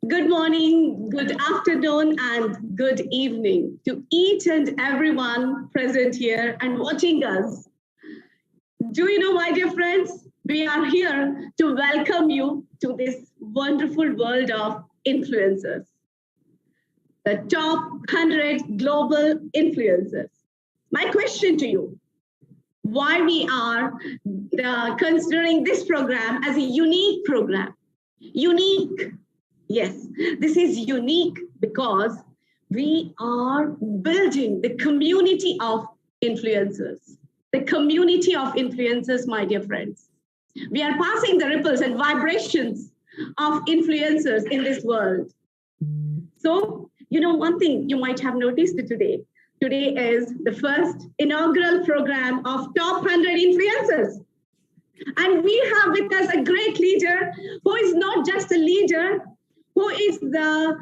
Good morning, good afternoon, and good evening to each and everyone present here and watching us. Do you know, my dear friends, we are here to welcome you to this wonderful world of influencers, the top 100 global influencers. My question to you, why we are considering this program as a unique program? Unique. Yes, this is unique because we are building the community of influencers. The community of influencers, my dear friends. We are passing the ripples and vibrations of influencers in this world. So, you know, one thing you might have noticed today. Today is the first inaugural program of Top 100 Influencers. And we have with us a great leader who is not just a leader, who is the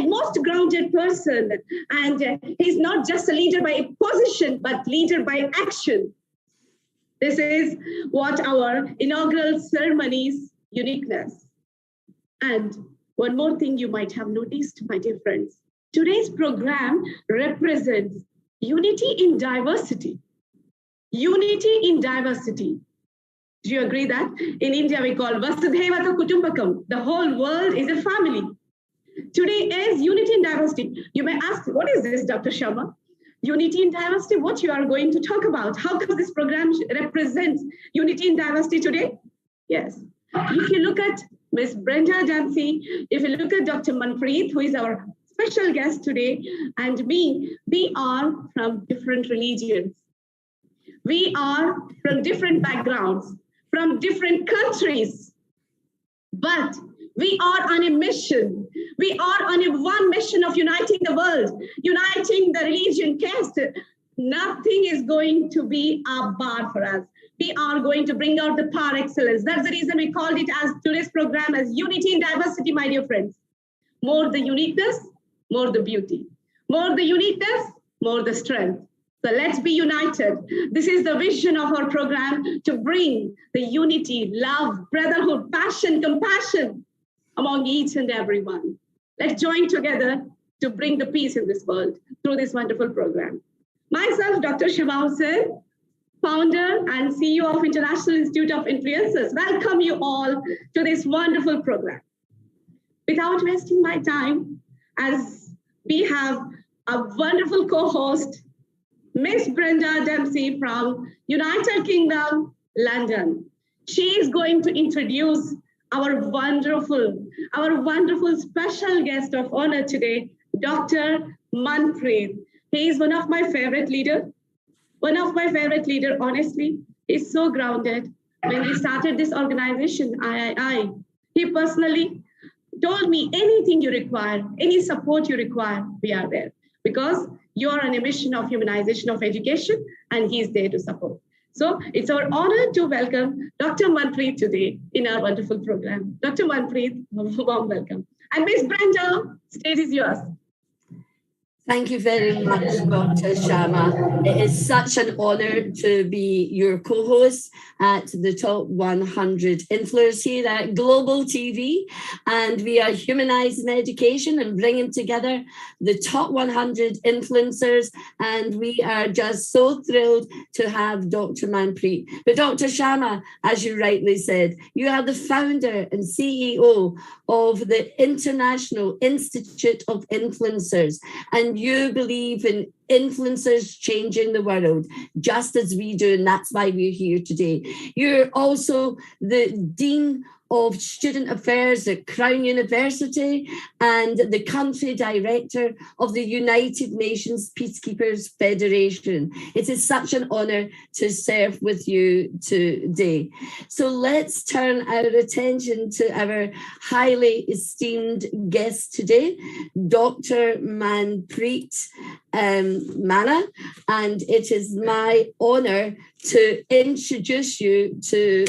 most grounded person. And he's not just a leader by position, but leader by action. This is what our inaugural ceremony's uniqueness. And one more thing you might have noticed, my dear friends. Today's program represents unity in diversity. Unity in diversity. Do you agree that? In India, we call Vasudhaiva Kutumbakam. The whole world is a family. Today is unity in diversity. You may ask, what is this, Dr. Sharma? Unity in diversity, what you are going to talk about? How come this program represents unity in diversity today? Yes. If you look at Ms. Brenda Dempsey, if you look at Dr. Manpreet, who is our special guest today, and me, we are from different religions. We are from different backgrounds, from different countries, but we are on a mission. We are on one mission of uniting the world, uniting the religion, caste. Nothing is going to be a bar for us. We are going to bring out the par excellence. That's the reason we called it as today's program as Unity in Diversity, my dear friends. More the uniqueness, more the beauty. More the uniqueness, more the strength. So let's be united. This is the vision of our program, to bring the unity, love, brotherhood, passion, compassion among each and everyone. Let's join together to bring the peace in this world through this wonderful program. Myself, Dr. Shiva Hussain, founder and CEO of International Institute of Influencers, welcome you all to this wonderful program. Without wasting my time, as we have a wonderful co-host, Miss Brenda Dempsey from United Kingdom, London. She is going to introduce our wonderful special guest of honor today, Dr. Manpreet. He is one of my favorite leader, honestly. He's so grounded. When we started this organization, he personally told me anything you require, any support you require, we are there. Because you're on a mission of humanization of education, and he's there to support. So it's our honor to welcome Dr. Manpreet today in our wonderful program. Dr. Manpreet, warm welcome. And Ms. Brenda, stage is yours. Thank you very much, Dr. Sharma. It is such an honor to be your co-host at the Top 100 Influencers here at Global TV. And we are humanizing education and bringing together the top 100 influencers. And we are just so thrilled to have Dr. Manpreet. But Dr. Sharma, as you rightly said, you are the founder and CEO of the International Institute of Influencers. And you believe in influencers changing the world, just as we do, and that's why we're here today. You're also the Dean of Student Affairs at Crown University and the country director of the United Nations Peacekeepers Federation. It is such an honor to serve with you today. So let's turn our attention to our highly esteemed guest today, Dr. Manpreet Manna, and it is my honor to introduce you to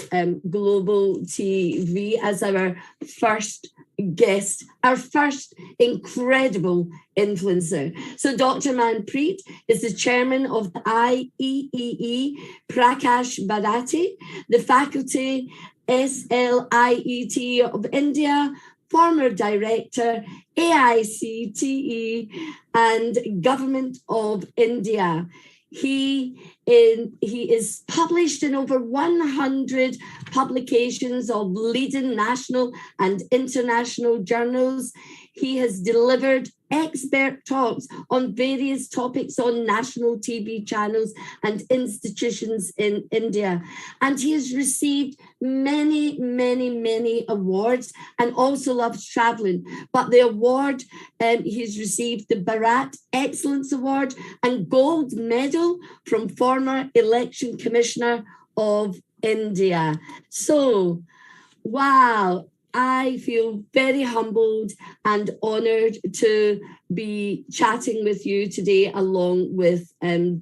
Global TV as our first guest, our first incredible influencer. So Dr. Manpreet is the chairman of the IEEE Prakash Bharati, the faculty SLIET of India, former director, AICTE, and Government of India. He is published in over 100 publications of leading national and international journals. He has delivered expert talks on various topics on national TV channels and institutions in India. And he has received many, many, many awards and also loves traveling. But the award, he's received the Bharat Excellence Award and Gold Medal from former Election Commissioner of India. So, wow. I feel very humbled and honoured to be chatting with you today along with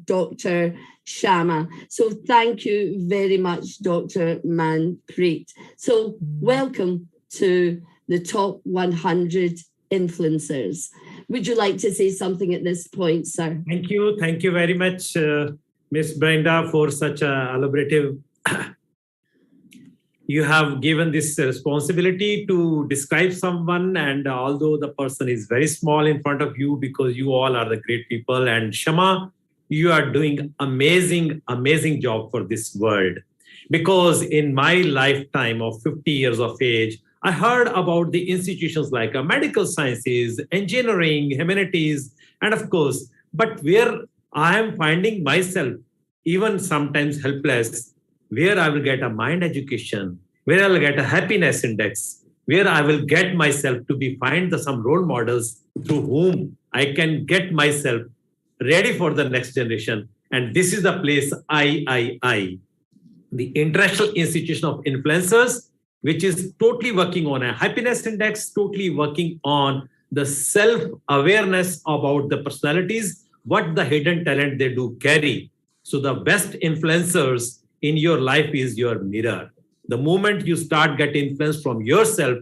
Dr. Sharma. So thank you very much, Dr. Manpreet. So welcome to the Top 100 Influencers. Would you like to say something at this point, sir? Thank you. Thank you very much, Ms. Brenda, for such a elaborative you have given this responsibility to describe someone, and although the person is very small in front of you, because you all are the great people, and Shama, you are doing amazing job for this world. Because in my lifetime of 50 years of age, I heard about the institutions like medical sciences, engineering, humanities, and of course, but where I am finding myself even sometimes helpless, where I will get a mind education, where I will get a happiness index, where I will get myself to find some role models through whom I can get myself ready for the next generation. And this is the place I, the International Institution of Influencers, which is totally working on a happiness index, totally working on the self-awareness about the personalities, what the hidden talent they do carry. So the best influencers in your life is your mirror. The moment you start getting influence from yourself,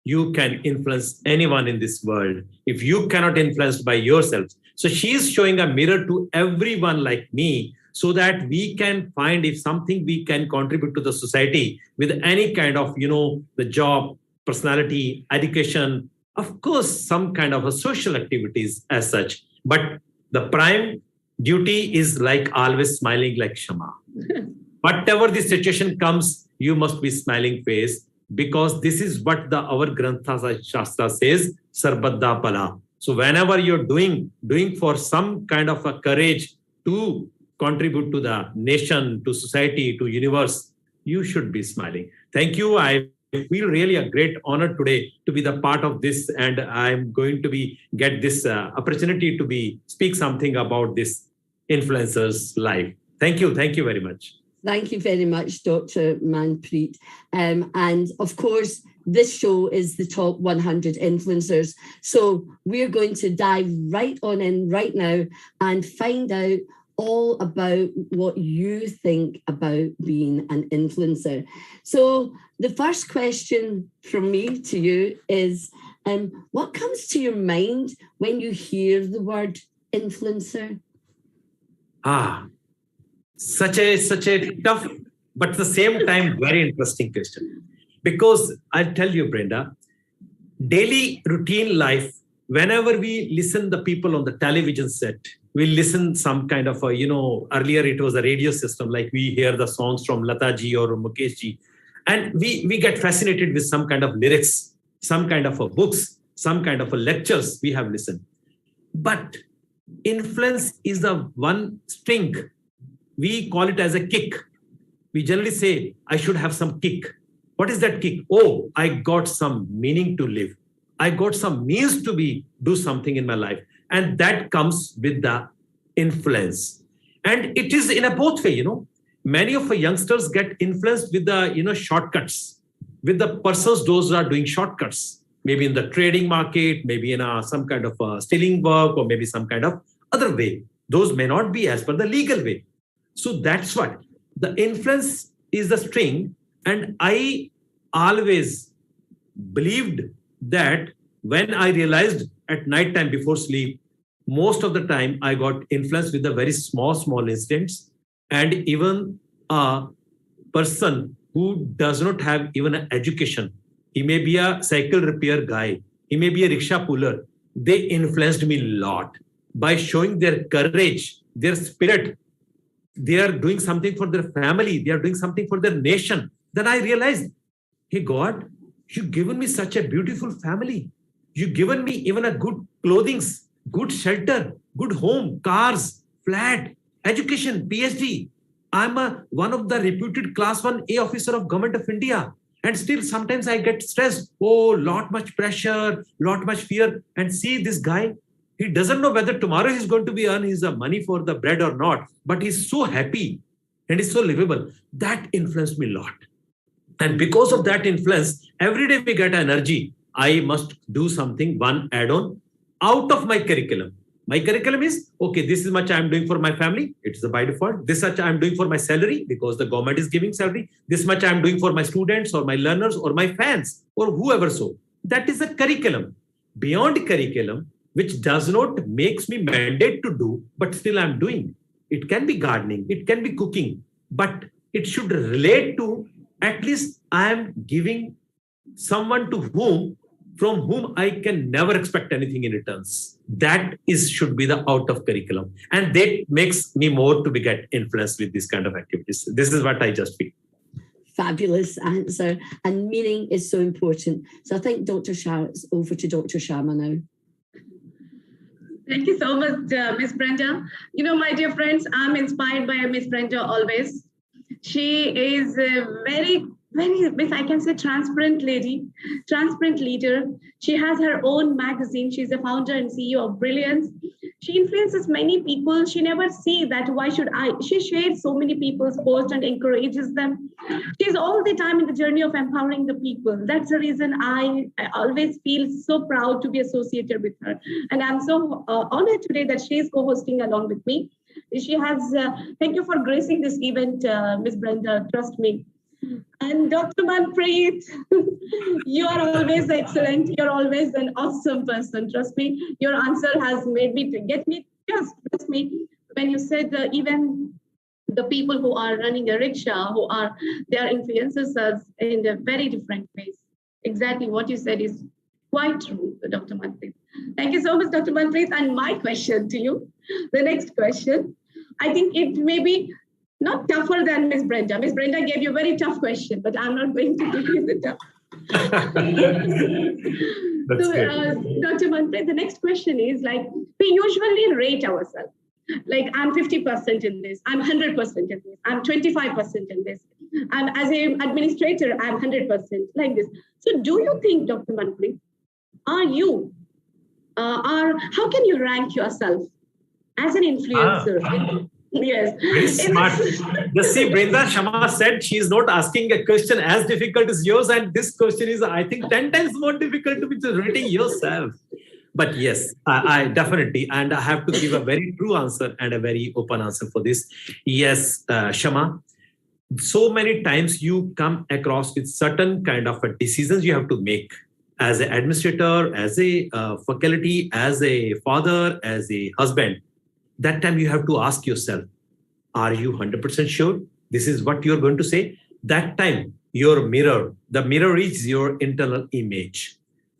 you can influence anyone in this world. If you cannot influence by yourself. So she is showing a mirror to everyone like me, so that we can find if something we can contribute to the society with any kind of, the job, personality, education, of course, some kind of a social activities as such. But the prime duty is like always smiling like Shama. Whatever the situation comes, you must be smiling face, because this is what our Grantha Shastra says, Sarbadda Pala. So whenever you're doing for some kind of a courage to contribute to the nation, to society, to universe, you should be smiling. Thank you. I feel really a great honor today to be the part of this, and I'm going to get this opportunity to speak something about this influencer's life. Thank you. Thank you very much. Thank you very much, Dr. Manpreet. And of course, this show is the Top 100 Influencers. So we're going to dive right on in right now and find out all about what you think about being an influencer. So the first question from me to you is, what comes to your mind when you hear the word influencer? Such a tough, but at the same time, very interesting question. Because I'll tell you, Brenda, daily routine life, whenever we listen the people on the television set, we listen some kind of earlier it was a radio system, like we hear the songs from Lata ji or Mukesh ji, and we get fascinated with some kind of lyrics, some kind of books, some kind of lectures we have listened. But influence is the one string. We call it as a kick. We generally say, I should have some kick. What is that kick? Oh, I got some meaning to live. I got some means to do something in my life. And that comes with the influence. And it is in a both way, Many of our youngsters get influenced with the, shortcuts, with the persons, those who are doing shortcuts, maybe in the trading market, maybe in some kind of stealing work, or maybe some kind of other way. Those may not be as per the legal way. So that's what the influence is, the string. And I always believed that when I realized at night time before sleep, most of the time I got influenced with the very small incidents. And even a person who does not have even an education, He may be a cycle repair guy. He may be a rickshaw puller. They influenced me a lot by showing their courage, their spirit. They are doing something for their family. They are doing something for their nation. Then I realized, hey, God, you've given me such a beautiful family. You've given me even a good clothing, good shelter, good home, cars, flat, education, PhD. I'm one of the reputed class 1A officer of Government of India. And still sometimes I get stressed. Oh, lot much pressure, lot much fear. And see this guy, he doesn't know whether tomorrow he's going to be earn his money for the bread or not. But he's so happy and he's so livable. That influenced me a lot. And because of that influence, every day we get energy. I must do something, one add-on out of my curriculum. My curriculum is, okay, this is much I'm doing for my family. It's the by default. This much I'm doing for my salary because the government is giving salary. This much I'm doing for my students or my learners or my fans or whoever so. That is a curriculum. Beyond curriculum, which does not makes me mandate to do, but still I'm doing. It can be gardening. It can be cooking, but it should relate to at least I am giving someone from whom I can never expect anything in returns. That should be the out of curriculum. And that makes me more to get influenced with this kind of activities. This is what I just feel. Fabulous answer. And meaning is so important. So I think Dr. Shah, it's over to Dr. Sharma now. Thank you so much, Miss Brenda. You know, my dear friends, I'm inspired by Miss Brenda always. She is a very, I can say, transparent lady, transparent leader. She has her own magazine. She's the founder and CEO of Brilliance. She influences many people. She never sees that, why should I? She shares so many people's posts and encourages them. She's all the time in the journey of empowering the people. That's the reason I always feel so proud to be associated with her. And I'm so honored today that she is co-hosting along with me. She has, thank you for gracing this event, Ms. Brenda, trust me. And Dr. Manpreet, you are always excellent. You're always an awesome person. Trust me, your answer has made me to get me, just trust me, when you said even the people who are running a rickshaw, they are influences us in a very different ways. Exactly what you said is quite true, Dr. Manpreet. Thank you so much, Dr. Manpreet. And my question to you, the next question, I think it may be not tougher than Miss Brenda. Miss Brenda gave you a very tough question, but I'm not going to give you the tough. So, Dr. Manpreet, the next question is like, we usually rate ourselves. Like, I'm 50% in this, I'm 100% in this, I'm 25% in this. I'm as an administrator, I'm 100% like this. So do you think, Dr. Manpreet, how can you rank yourself as an influencer? Yes. Very smart. Just see, Brenda Sharma said she is not asking a question as difficult as yours. And this question is, I think, 10 times more difficult to be rating yourself. But yes, I definitely, and I have to give a very true answer and a very open answer for this. Yes, Shama, so many times you come across with certain kind of decisions you have to make as an administrator, as a faculty, as a father, as a husband. That time you have to ask yourself, are you 100% sure this is what you're going to say? That time, the mirror is your internal image.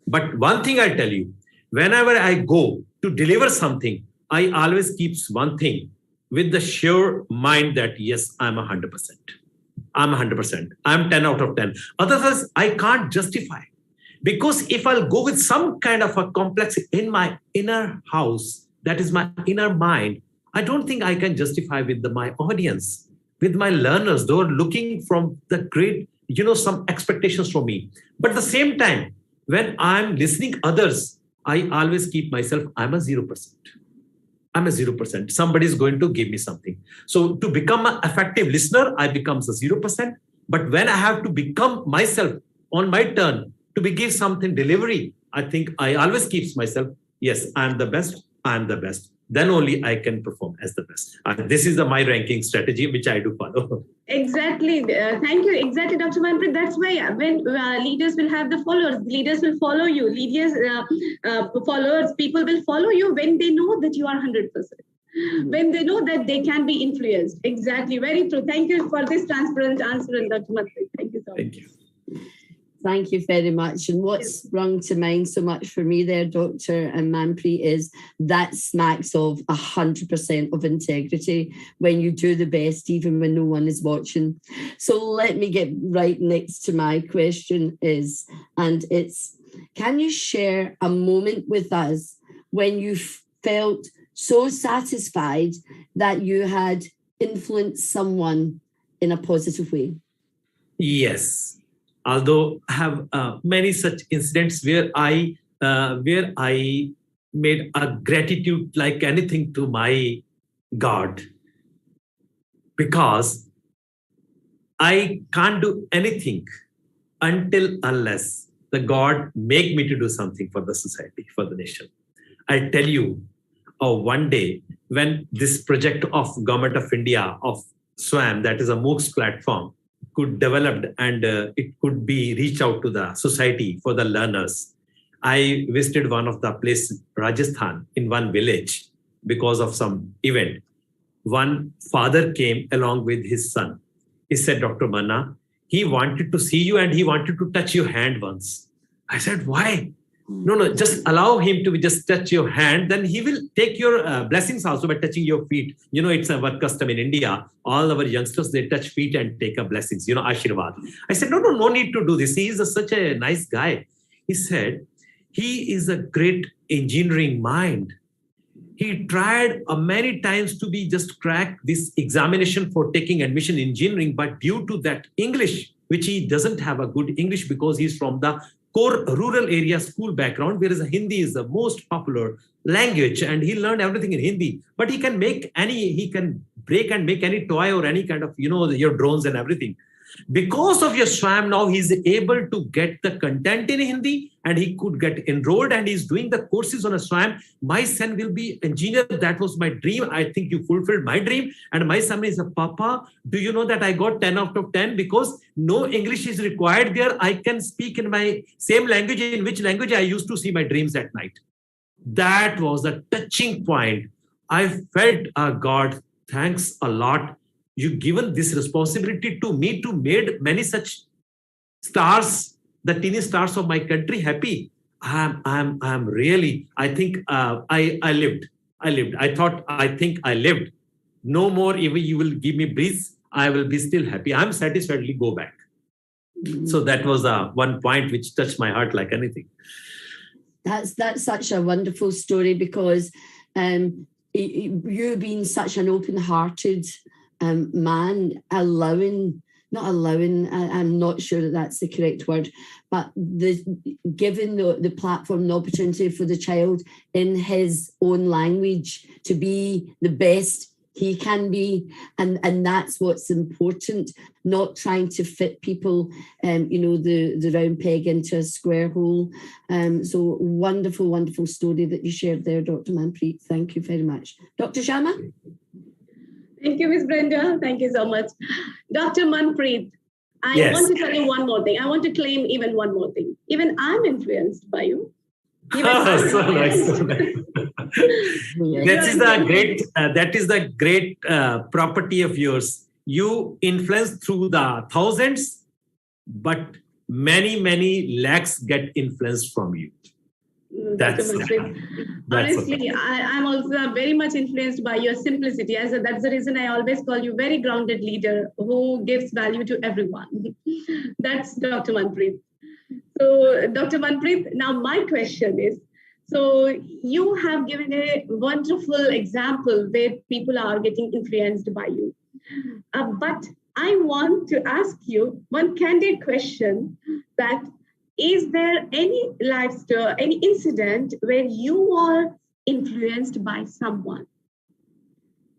But one thing I tell you, whenever I go to deliver something, I always keep one thing with the sure mind that, yes, I'm 100%. I'm 100%. I'm 10 out of 10. Otherwise, I can't justify. Because if I'll go with some kind of a complex in my inner house, that is my inner mind, I don't think I can justify with my audience, with my learners. They are looking from the great, some expectations from me. But at the same time, when I'm listening others, I always keep myself, I'm a 0%. I'm a 0%. Somebody is going to give me something. So to become an effective listener, I become a 0%. But when I have to become myself on my turn to give something delivery, I think I always keep myself, yes, I'm the best. I'm the best. Then only I can perform as the best. This is my ranking strategy, which I do follow. Exactly. Thank you. Exactly, Dr. Manpreet. That's why when leaders will have the followers, leaders will follow you. Leaders, followers, people will follow you when they know that you are 100%. When they know that they can be influenced. Exactly. Very true. Thank you for this transparent answer, Dr. Manpreet. Thank you so much. Thank you. Thank you very much. And what's sprung to mind so much for me there, Dr. and Manpreet, is that smacks of 100% of integrity when you do the best, even when no one is watching. So let me get right next to my question and it's, can you share a moment with us when you felt so satisfied that you had influenced someone in a positive way? Yes. Although I have many such incidents where I made a gratitude like anything to my God, because I can't do anything unless the God make me to do something for the society, for the nation. I tell you, one day when this project of Government of India of SWAM, that is a MOOCs platform, could develop and it could be reach out to the society for the learners. I visited one of the places, Rajasthan, in one village because of some event. One father came along with his son. He said, Dr. Manna, he wanted to see you and he wanted to touch your hand once. I said, why? No, just allow him to just touch your hand. Then he will take your blessings also by touching your feet. You know, it's our custom in India. All our youngsters, they touch feet and take a blessings, Ashirwad. I said, no need to do this. He is such a nice guy. He said, he is a great engineering mind. He tried many times to be just crack this examination for taking admission in engineering, but due to that English, which he doesn't have a good English because he's from the core rural area school background, whereas Hindi is the most popular language and he learned everything in Hindi. But he can break and make any toy or any kind of, your drones and everything. Because of your SWAM, now he's able to get the content in Hindi and he could get enrolled and he's doing the courses on a SWAM. My son will be engineer. That was my dream. I think you fulfilled my dream. And my son is a Papa. Do you know that I got 10 out of 10 because no English is required there. I can speak in my same language, in which language I used to see my dreams at night. That was a touching point. I felt, God, thanks a lot. You've given this responsibility to me to make many such stars, the teeny stars of my country, happy. I'm really, I think I lived. I think I lived. No more, if you will give me breeze, I will be still happy. I'm satisfiedly go back. So that was one point which touched my heart like anything. That's such a wonderful story because you being such an open-hearted man, I'm not sure that that's the correct word, but giving the platform, the opportunity for the child in his own language to be the best he can be, and that's what's important, not trying to fit people, the round peg into a square hole. So wonderful story that you shared there, Dr. Manpreet. Thank you very much. Dr. Sharma? Thank you, Ms. Brenda. Thank you so much. Dr. Manpreet, I want to tell you one more thing. I want to claim even one more thing. Even I'm influenced by you. So nice. That is the great property of yours. You influence through the thousands, but many lakhs get influenced from you. Honestly, I'm also very much influenced by your simplicity. That's the reason I always call you very grounded leader who gives value to everyone. That's Dr. Manpreet. So, Dr. Manpreet, now my question is, so you have given a wonderful example where people are getting influenced by you. But I want to ask you one candid question, that is there any life story, any incident where you are influenced by someone?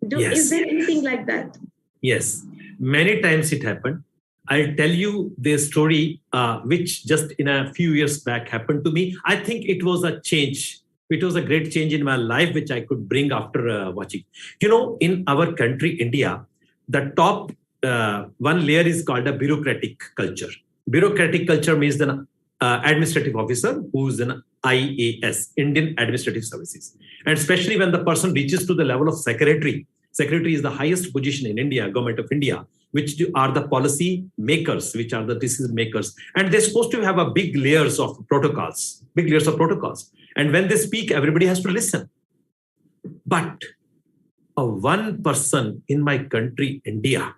Yes. Is there anything like that? Yes, many times it happened. I'll tell you the story which just in a few years back happened to me. I think it was a change. It was a great change in my life, which I could bring after watching. In our country, India, the top one layer is called a bureaucratic culture. Bureaucratic culture means the administrative officer who's an IAS, Indian Administrative Services. And especially when the person reaches to the level of secretary. Secretary is the highest position in India, Government of India. which are the policy makers, which are the decision makers. And they're supposed to have a big layers of protocols. And when they speak, everybody has to listen. But one person in my country, India,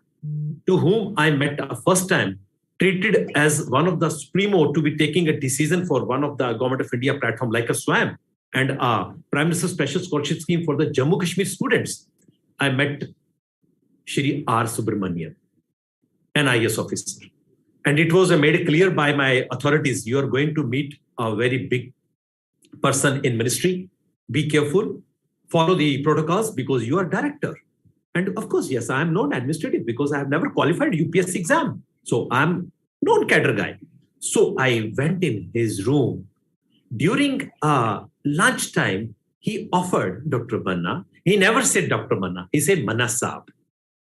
to whom I met a first time, treated as one of the supremo to be taking a decision for one of the Government of India platform like a SWAM and a Prime Minister's Special Scholarship Scheme for the Jammu Kashmir students. I met Shri R. Subramanian, an IAS officer. And it was made clear by my authorities, you are going to meet a very big person in ministry. Be careful, follow the protocols because you are director. And of course, yes, I am non-administrative because I have never qualified UPSC exam. So I'm non-cadre guy. So I went in his room. During lunchtime, he offered Dr. Manna. He never said Dr. Manna. He said Manna Saab.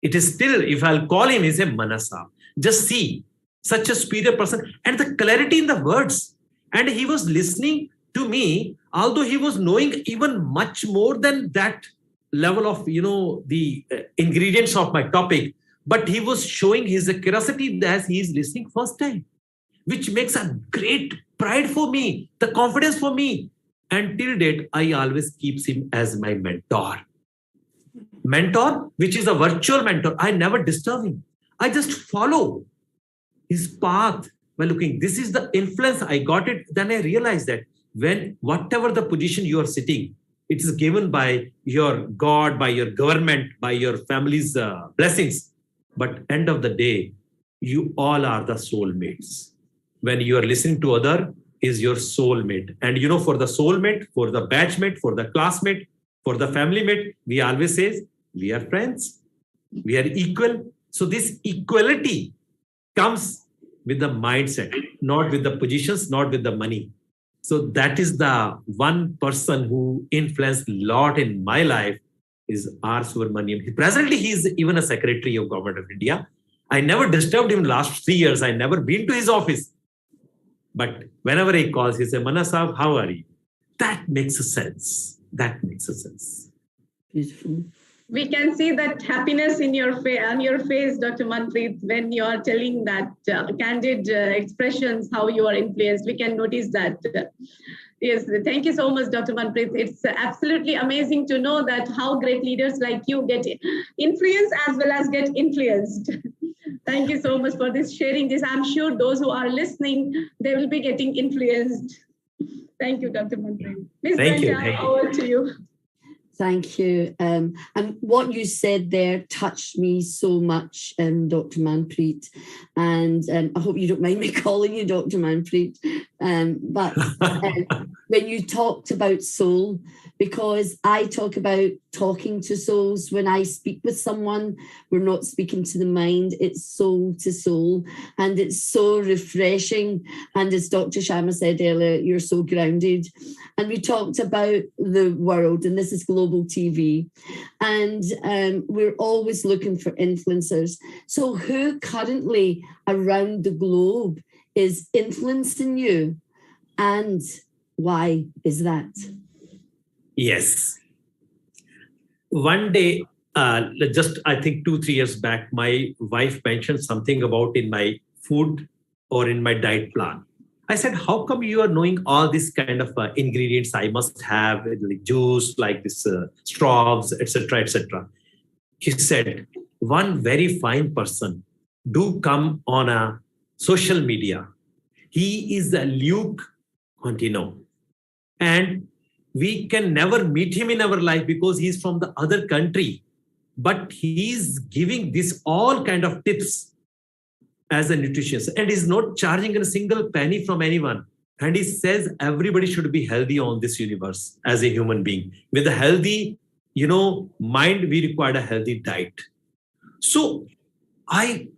It is still, if I'll call him, he said Manna Saab. Just see, such a superior person and the clarity in the words. And he was listening to me, although he was knowing even much more than that level of, the ingredients of my topic. But he was showing his curiosity as he is listening first time, which makes a great pride for me, the confidence for me. And till date, I always keeps him as my mentor. Mentor, which is a virtual mentor. I never disturb him. I just follow his path by looking. This is the influence. I got it. Then I realized that when whatever the position you are sitting, it is given by your God, by your government, by your family's blessings. But end of the day, you all are the soulmates. When you are listening to other, is your soulmate. And for the soulmate, for the batchmate, for the classmate, for the family mate, we always say, we are friends. We are equal. So this equality comes with the mindset, not with the positions, not with the money. So that is the one person who influenced a lot in my life is R. Subramanian. Presently, he is even a secretary of Government of India. I never disturbed him last 3 years. I never been to his office. But whenever he calls, he says, Manna Saab, how are you? That makes a sense. Beautiful. We can see that happiness in your on your face, Dr. Manpreet, when you are telling that candid expressions, how you are influenced. We can notice that. Yes, thank you so much, Dr. Manpreet. It's absolutely amazing to know that how great leaders like you get influenced as well as get influenced. Thank you so much for this sharing this. I'm sure those who are listening, they will be getting influenced. Thank you, Dr. Manpreet. Ms. Brenda, over to you. Thank you. And what you said there touched me so much, Dr. Manpreet. And I hope you don't mind me calling you Dr. Manpreet. But when you talked about soul, because I talk about talking to souls. When I speak with someone, we're not speaking to the mind, it's soul to soul. And it's so refreshing. And as Dr. Sharma said earlier, you're so grounded. And we talked about the world, and this is global TV. And we're always looking for influencers. So who currently around the globe is influencing you? And why is that? Yes. One day, just I think 2-3 years back, my wife mentioned something about in my food or in my diet plan. I said, how come you are knowing all this kind of ingredients I must have, like juice, like this straws, etc., etc. He said, one very fine person do come on a social media. He is a Luke Contino. And we can never meet him in our life because he's from the other country. But he's giving this all kind of tips as a nutritionist, and he's not charging a single penny from anyone. And he says everybody should be healthy on this universe as a human being. With a healthy, mind, we require a healthy diet. So I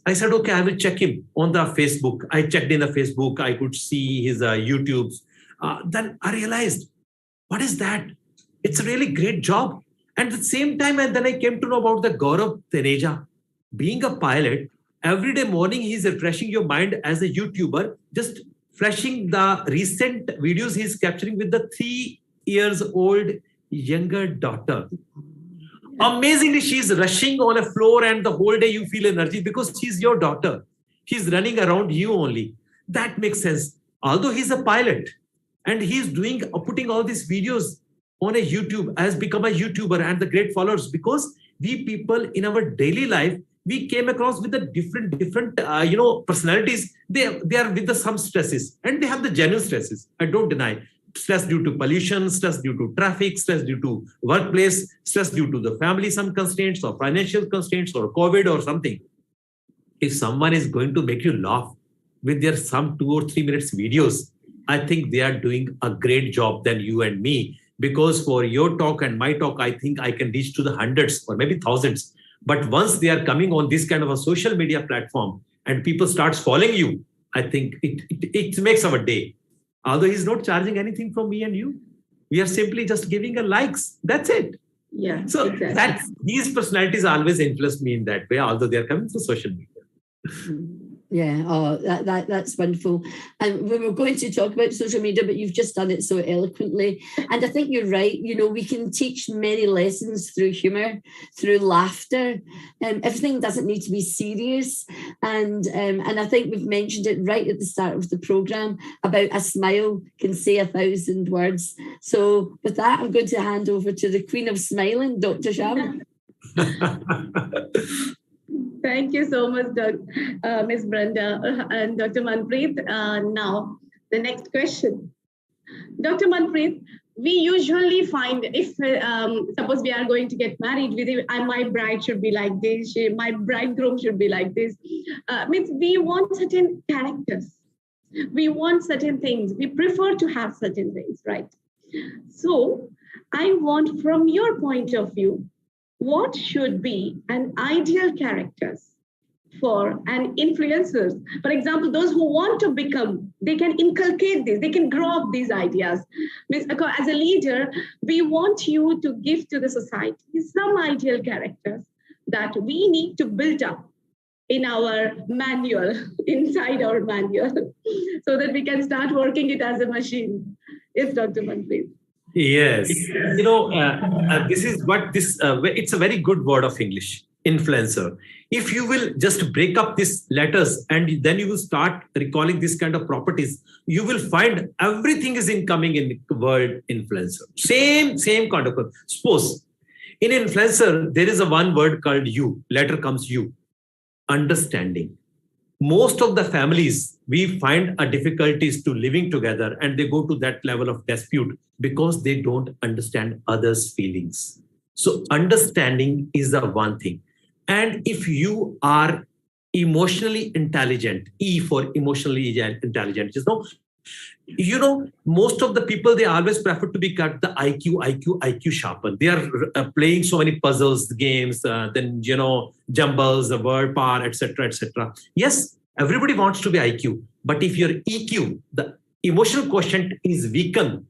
said, okay, I will check him on the Facebook. I checked in the Facebook. I could see his YouTubes. Then I realized, what is that? It's a really great job. And at the same time, and then I came to know about the Gaurav Taneja. Being a pilot, every day morning, he's refreshing your mind as a YouTuber, just flashing the recent videos he's capturing with the 3 years old younger daughter. Amazingly, she's rushing on a floor and the whole day you feel energy because she's your daughter. He's running around you only. That makes sense. Although he's a pilot and he's putting all these videos on a YouTube, has become a YouTuber and the great followers, because we people in our daily life, we came across with the different personalities. They are with some stresses, and they have the genuine stresses. I don't deny. Stress due to pollution, stress due to traffic, stress due to workplace, stress due to the family, some constraints or financial constraints or COVID or something. If someone is going to make you laugh with their some 2 or 3 minutes videos, I think they are doing a great job than you and me. Because for your talk and my talk, I think I can reach to the hundreds or maybe thousands. But once they are coming on this kind of a social media platform and people starts following you, I think it makes our day. Although he's not charging anything from me and you, we are simply just giving a likes. That's it. Yeah. So exactly. these personalities always influence me in that way, although they are coming through social media. Yeah, oh, that's wonderful. And we were going to talk about social media, but you've just done it so eloquently. And I think you're right. You know, we can teach many lessons through humor, through laughter. Everything doesn't need to be serious. And I think we've mentioned it right at the start of the program about a smile can say 1,000 words. So with that, I'm going to hand over to the Queen of Smiling, Dr. Sharma. Thank you so much, Ms. Brenda and Dr. Manpreet. Now, the next question. Dr. Manpreet, we usually find if, suppose we are going to get married, my bride should be like this, my bridegroom should be like this. Means we want certain characters. We want certain things. We prefer to have certain things, right? So I want, from your point of view, what should be an ideal characters for an influencers? For example, those who want to become, they can inculcate this, they can grow up these ideas. As a leader, we want you to give to the society some ideal characters that we need to build up in our manual, inside our manual, so that we can start working it as a machine. Yes, Dr. Manpreet. Yes, this is what it's a very good word of English, influencer. If you will just break up these letters and then you will start recalling this kind of properties, you will find everything is incoming in the word influencer. Same kind of. Suppose in influencer, there is a one word called you, letter comes you, understanding. Most of the families, we find a difficulties to living together and they go to that level of dispute because they don't understand others' feelings. So understanding is the one thing. And if you are emotionally intelligent, E for emotionally intelligent, most of the people, they always prefer to be cut the IQ sharpened. They are playing so many puzzles, games, jumbles, the word power, etc., etc. Yes, everybody wants to be IQ, but if your EQ, the emotional quotient, is weakened,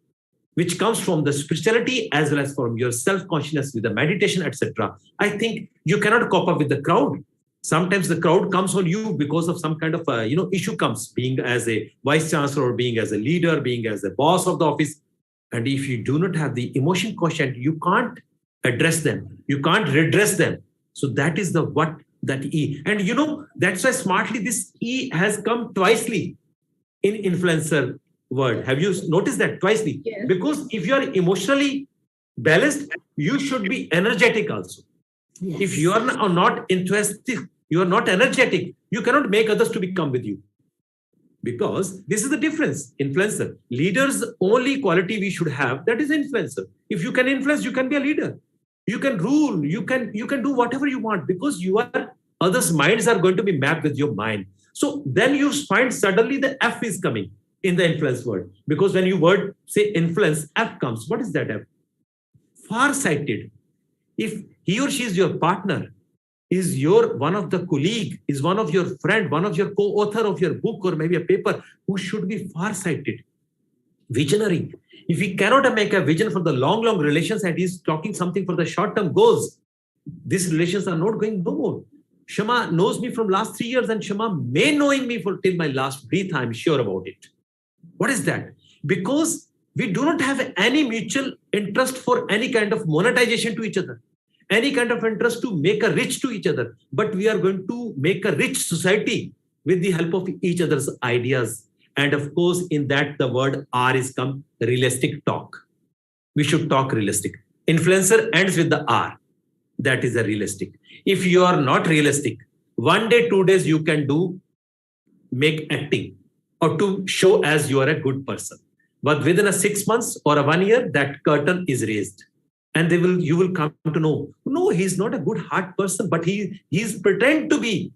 which comes from the spirituality as well as from your self-consciousness with the meditation, etc., I think you cannot cope up with the crowd. Sometimes the crowd comes on you because of some kind of issue comes, being as a vice chancellor, being as a leader, being as a boss of the office. And if you do not have the emotion quotient, you can't address them. You can't redress them. So that is that E. And that's why smartly this E has come twicely in influencer word. Have you noticed that twicely? Yes. Because if you are emotionally balanced, you should be energetic also. Yes. If you are not interested, you are not energetic, you cannot make others to become with you. Because this is the difference. Influencer. Leaders, only quality we should have, that is influencer. If you can influence, you can be a leader. You can rule, you can do whatever you want because others' minds are going to be mapped with your mind. So then you find suddenly the F is coming in the influence word. Because when you say influence, F comes. What is that F? Far-sighted. If he or she is your partner, is one of the colleague, is one of your friend, one of your co-author of your book or maybe a paper, who should be far-sighted, visionary. If he cannot make a vision for the long relations and he's talking something for the short-term goals, these relations are not going no more. Shama knows me from last 3 years and Shama may knowing me till my last breath, I'm sure about it. What is that? Because we do not have any mutual interest for any kind of monetization to each other. any kind of interest to make a rich to each other, but we are going to make a rich society with the help of each other's ideas. And of course, in that the word R is come realistic talk. We should talk realistic. Influencer ends with the R. That is a realistic. If you are not realistic, one day, 2 days you can make acting or to show as you are a good person. But within a 6 months or a 1 year, that curtain is raised. And you will come to know, no, he's not a good heart person, but he's pretend to be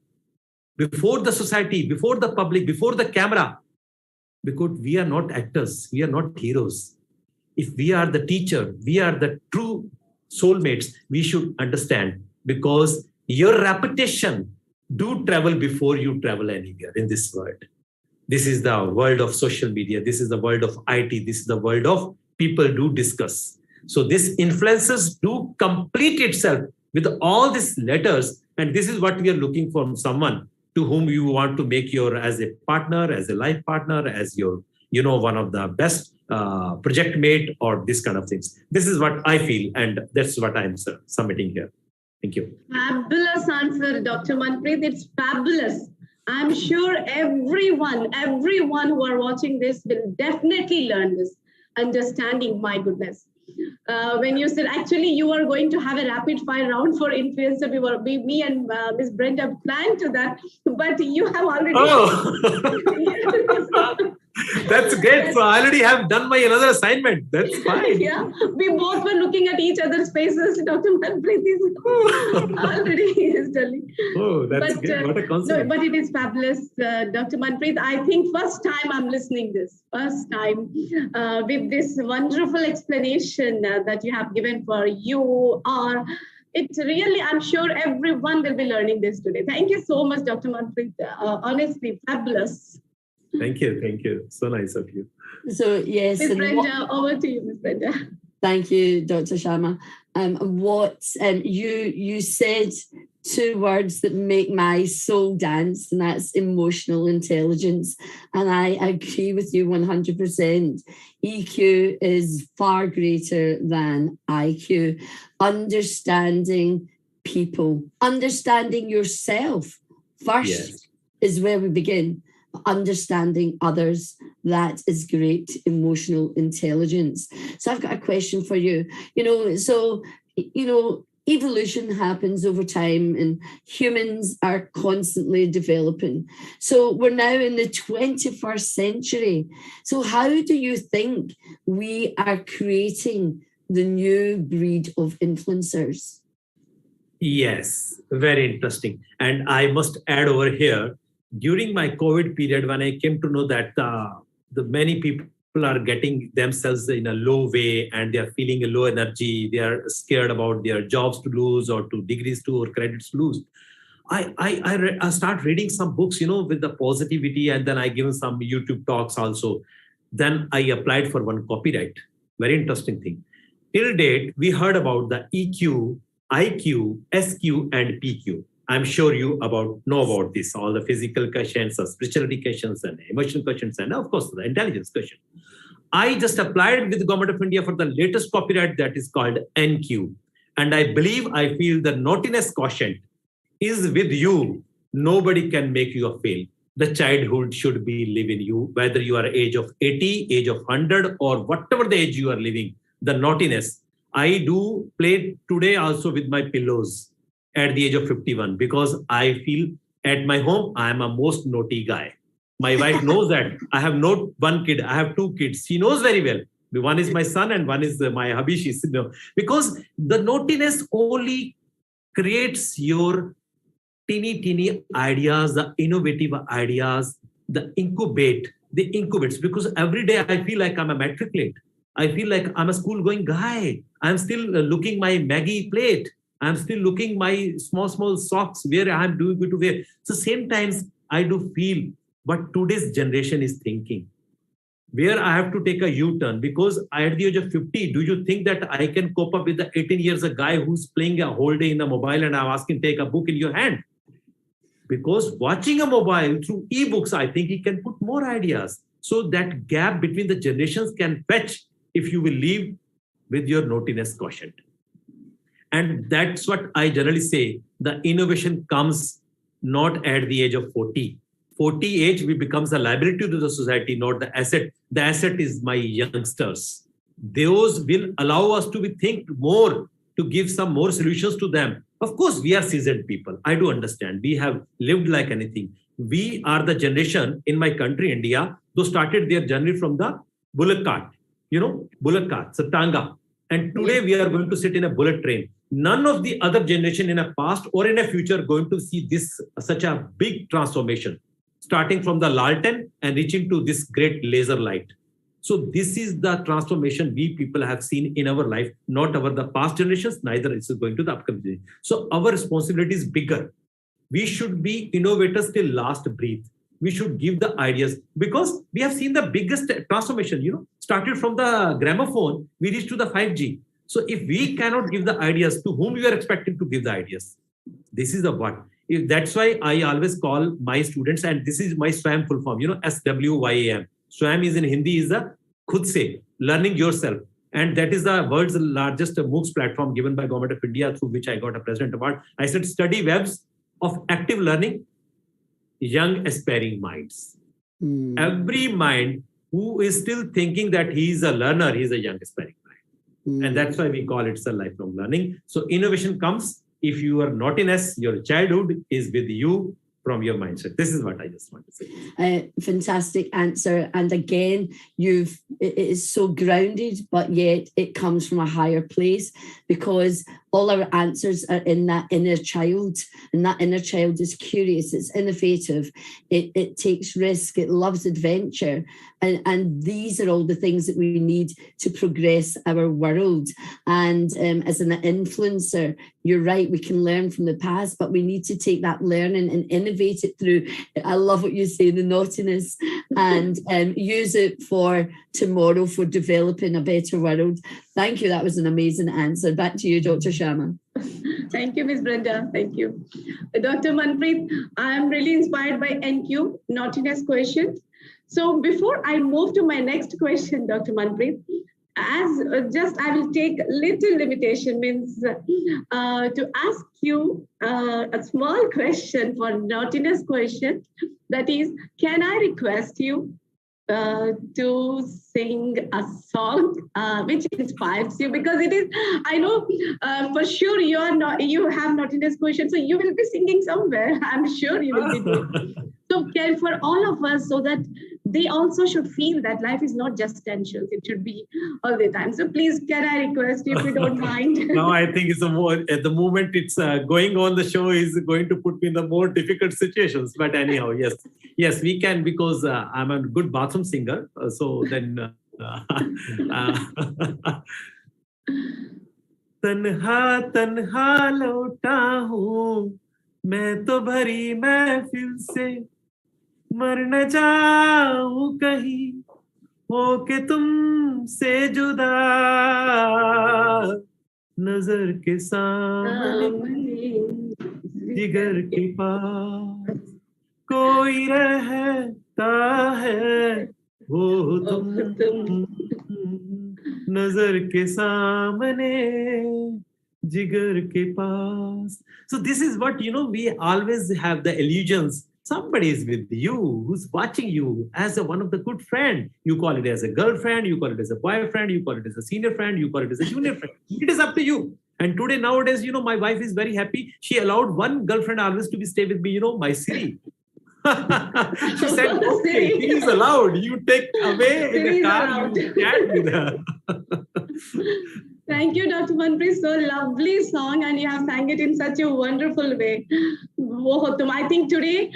before the society, before the public, before the camera. Because we are not actors, we are not heroes. If we are the teacher, we are the true soulmates, we should understand, because your reputation do travel before you travel anywhere in this world. This is the world of social media. This is the world of IT. This is the world of people do discuss. So this influencers do complete itself with all these letters. And this is what we are looking for from someone to whom you want to make as a partner, as a life partner, as your, one of the best project mate or this kind of things. This is what I feel. And that's what I'm submitting here. Thank you. Fabulous answer, Dr. Manpreet. It's fabulous. I'm sure everyone who are watching this will definitely learn this understanding. My goodness. When you said actually you are going to have a rapid fire round for influencer, me and Miss Brenda planned to that, but you have already. Oh. That's great. So I already have done my another assignment. That's fine. Yeah, we both were looking at each other's faces. Dr. Manpreet is already telling. Oh, that's good. What a concept. No, but it is fabulous, Dr. Manpreet. I think first time I'm listening this. First time with this wonderful explanation that you have given for you are. It's really, I'm sure everyone will be learning this today. Thank you so much, Dr. Manpreet. Honestly, fabulous. Thank you. Thank you. So nice of you. So, yes. Ms. Brenda, over to you, Ms. Brenda. Thank you, Dr. Sharma. You said two words that make my soul dance, and that's emotional intelligence. And I agree with you 100%. EQ is far greater than IQ. Understanding people, understanding yourself first is where we begin. Understanding others, that is great emotional intelligence. So I've got a question for you. Evolution happens over time and humans are constantly developing. So we're now in the 21st century. So how do you think we are creating the new breed of influencers? Yes, very interesting. And I must add over here, during my COVID period, when I came to know that the many people are getting themselves in a low way and they are feeling a low energy, they are scared about their jobs to lose or to degrees to or credits to lose. I start reading some books, with the positivity, and then I give some YouTube talks also. Then I applied for one copyright. Very interesting thing. Till date, we heard about the EQ, IQ, SQ, and PQ. I'm sure you know about this, all the physical questions, the spirituality questions, and emotional questions, and of course, the intelligence question. I just applied with the Government of India for the latest copyright that is called NQ. And I feel the naughtiness quotient is with you. Nobody can make you fail. The childhood should be live in you, whether you are age of 80, age of 100, or whatever the age you are living, the naughtiness. I do play today also with my pillows at the age of 51, because I feel at my home, I am a most naughty guy. My wife knows that. I have not one kid, I have two kids. She knows very well. One is my son and one is my hubby. Because the naughtiness only creates your teeny ideas, the innovative ideas, the incubates. Because every day I feel like I'm a matriculate. I feel like I'm a school going guy. I'm still looking my Maggie plate. I'm still looking my small socks where I'm doing good to wear. So same times I do feel what today's generation is thinking, where I have to take a U-turn, because at the age of 50, do you think that I can cope up with the 18 years a guy who's playing a whole day in the mobile and I'm asking take a book in your hand? Because watching a mobile through ebooks, I think he can put more ideas. So that gap between the generations can fetch if you will live with your naughtiness quotient. And that's what I generally say. The innovation comes not at the age of 40. 40 age, we becomes a liability to the society, not the asset. The asset is my youngsters. Those will allow us to think more, to give some more solutions to them. Of course, we are seasoned people. I do understand. We have lived like anything. We are the generation in my country, India, who started their journey from the bullock cart, bullock cart, Satanga. And today we are going to sit in a bullet train. None of the other generation in a past or in a future going to see this such a big transformation, starting from the Lalten and reaching to this great laser light. So this is the transformation we people have seen in our life, not our the past generations, neither is it going to the upcoming generation. So our responsibility is bigger. We should be innovators till last breath. We should give the ideas because we have seen the biggest transformation, started from the gramophone, we reached to the 5G. So if we cannot give the ideas, to whom you are expecting to give the ideas? This is the one. That's why I always call my students, and this is my SWAM full form, SWYAM. SWAM is in Hindi is the khud se, learning yourself. And that is the world's largest MOOCs platform given by Government of India, through which I got a President Award. I said study webs of active learning, young aspiring minds. Every mind who is still thinking that he is a learner, he is a young aspiring mind. And that's why we call it a lifelong learning. So innovation comes if you are naughtiness, your childhood is with you from your mindset. This is what I just want to say. Fantastic answer. And again, it is so grounded, but yet it comes from a higher place, because all our answers are in that inner child, and that inner child is curious, it's innovative, it takes risk, it loves adventure. And these are all the things that we need to progress our world. And as an influencer, you're right, we can learn from the past, but we need to take that learning and innovate it through, I love what you say, the naughtiness, and use it for tomorrow, for developing a better world. Thank you. That was an amazing answer. Back to you, Dr. Sharma. Thank you, Ms. Brenda. Thank you. Dr. Manpreet, I'm really inspired by NQ, naughtiness question. So before I move to my next question, Dr. Manpreet, I will take little limitation, means to ask you a small question for naughtiness question. That is, can I request you to sing a song which inspires you? Because it is, I know for sure you have naughtiness question, so you will be singing somewhere. I'm sure you will be doing. So care for all of us, so that they also should feel that life is not just tensions, it should be all the time. So please, can I request you, if you don't mind? No, I think it's at the moment it's going on, the show is going to put me in the more difficult situations. But anyhow, yes, we can, because I'm a good bathroom singer. So then, तन्हा तन्हा लौटा हूँ मैं तो भरी महफिल से, मर न जाऊं कहीं होके तुमसे जुदा, नजर के सामने जिगर के पास कोई रहता है, वो तुम नजर के सामने जिगर के पास. So this is what, we always have the illusions. Somebody is with you, who's watching you as one of the good friend. You call it as a girlfriend, you call it as a boyfriend, you call it as a senior friend, you call it as a junior friend. It is up to you. And today, nowadays, my wife is very happy. She allowed one girlfriend always to stay with me, my Siri. She said, okay, it is allowed. You take away in the car, you chat with her. Thank you, Dr. Manpreet. So lovely song, and you have sang it in such a wonderful way. I think today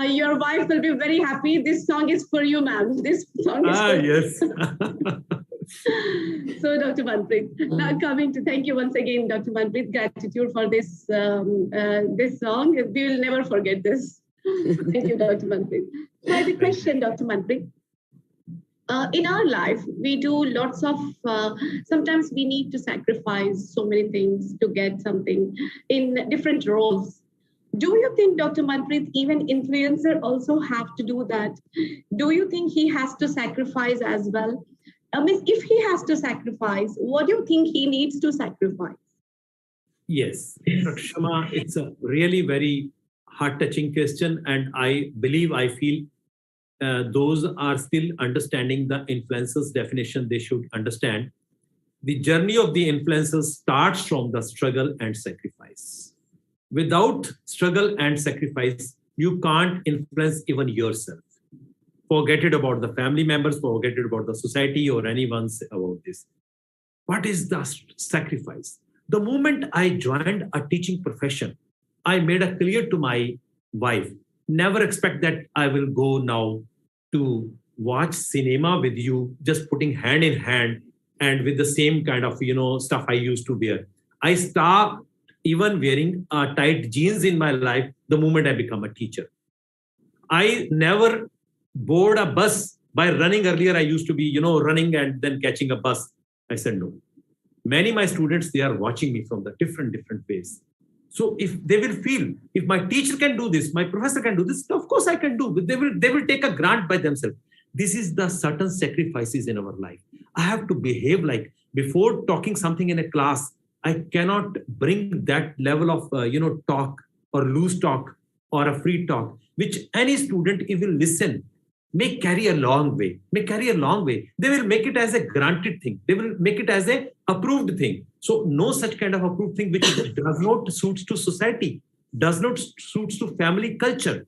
your wife will be very happy. This song is for you, ma'am. This song is for yes. So, Dr. Manpreet, now coming to thank you once again, Dr. Manpreet. Gratitude for this this song. We will never forget this. Thank you, Dr. Manpreet. So, the question, Dr. Manpreet. In our life, we do lots of, sometimes we need to sacrifice so many things to get something in different roles. Do you think, Dr. Manpreet, even influencer also have to do that? Do you think he has to sacrifice as well? I mean, if he has to sacrifice, what do you think he needs to sacrifice? Yes, Dr. Shama, it's a really very heart-touching question, and I feel those are still understanding the influencers definition. They should understand the journey of the influencers starts from the struggle and sacrifice. Without struggle and sacrifice, you can't influence even yourself. Forget it about the family members, forget it about the society or anyone's about this. What is the sacrifice? The moment I joined a teaching profession, I made it clear to my wife, never expect that I will go now to watch cinema with you, just putting hand in hand and with the same kind of stuff I used to wear. I stopped even wearing tight jeans in my life the moment I become a teacher. I never board a bus by running. Earlier I used to be running and then catching a bus. I said no. Many of my students, they are watching me from the different ways. So if they will feel, if my teacher can do this, my professor can do this, of course I can do. But they will take a grant by themselves. This is the certain sacrifices in our life. I have to behave like, before talking something in a class, I cannot bring that level of talk or loose talk or a free talk, which any student, if will listen, may carry a long way, They will make it as a granted thing. They will make it as a approved thing. So no such kind of approved thing which does not suits to society, does not suits to family culture.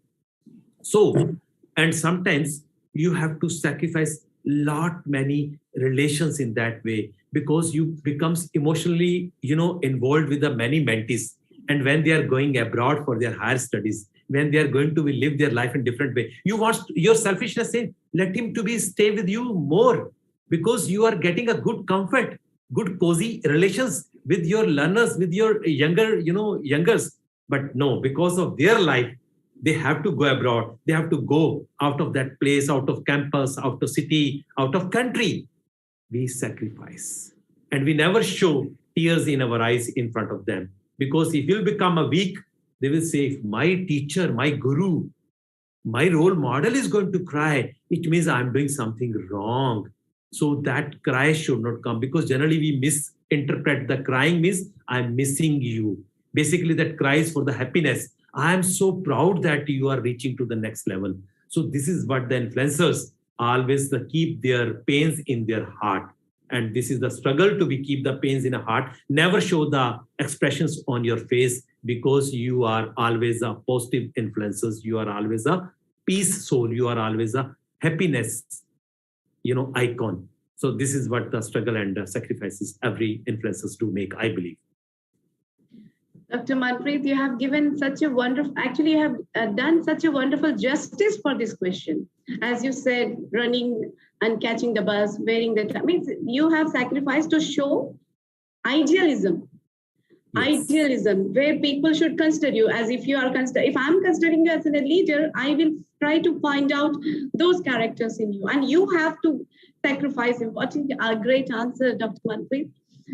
So, and sometimes you have to sacrifice lot many relations in that way, because you becomes emotionally, involved with the many mentees. And when they are going abroad for their higher studies, when they are going to live their life in different way, you want your selfishness say, let him to be stay with you more, because you are getting a good comfort, good cozy relations with your learners, with your youngers. But no, because of their life, they have to go abroad. They have to go out of that place, out of campus, out of city, out of country. We sacrifice. And we never show tears in our eyes in front of them. Because if you'll become a weak, they will say, if my teacher, my guru, my role model is going to cry, it means I'm doing something wrong. So that cry should not come, because generally we misinterpret the crying means I'm missing you. Basically, that cries for the happiness. I am so proud that you are reaching to the next level. So this is what the influencers always keep their pains in their heart. And this is the struggle to be keep the pains in a heart. Never show the expressions on your face, because you are always a positive influencers. You are always a peace soul. You are always a happiness, icon. So this is what the struggle and sacrifices every influencers do make, I believe. Dr. Manpreet, you have given such a wonderful, actually you have done such a wonderful justice for this question. As you said, running and catching the bus, wearing the, means you have sacrificed to show idealism. Yes. Idealism, where people should consider you as if you are considered. If I'm considering you as a leader, I will try to find out those characters in you. And you have to sacrifice him. What is a great answer, Dr. Manpreet.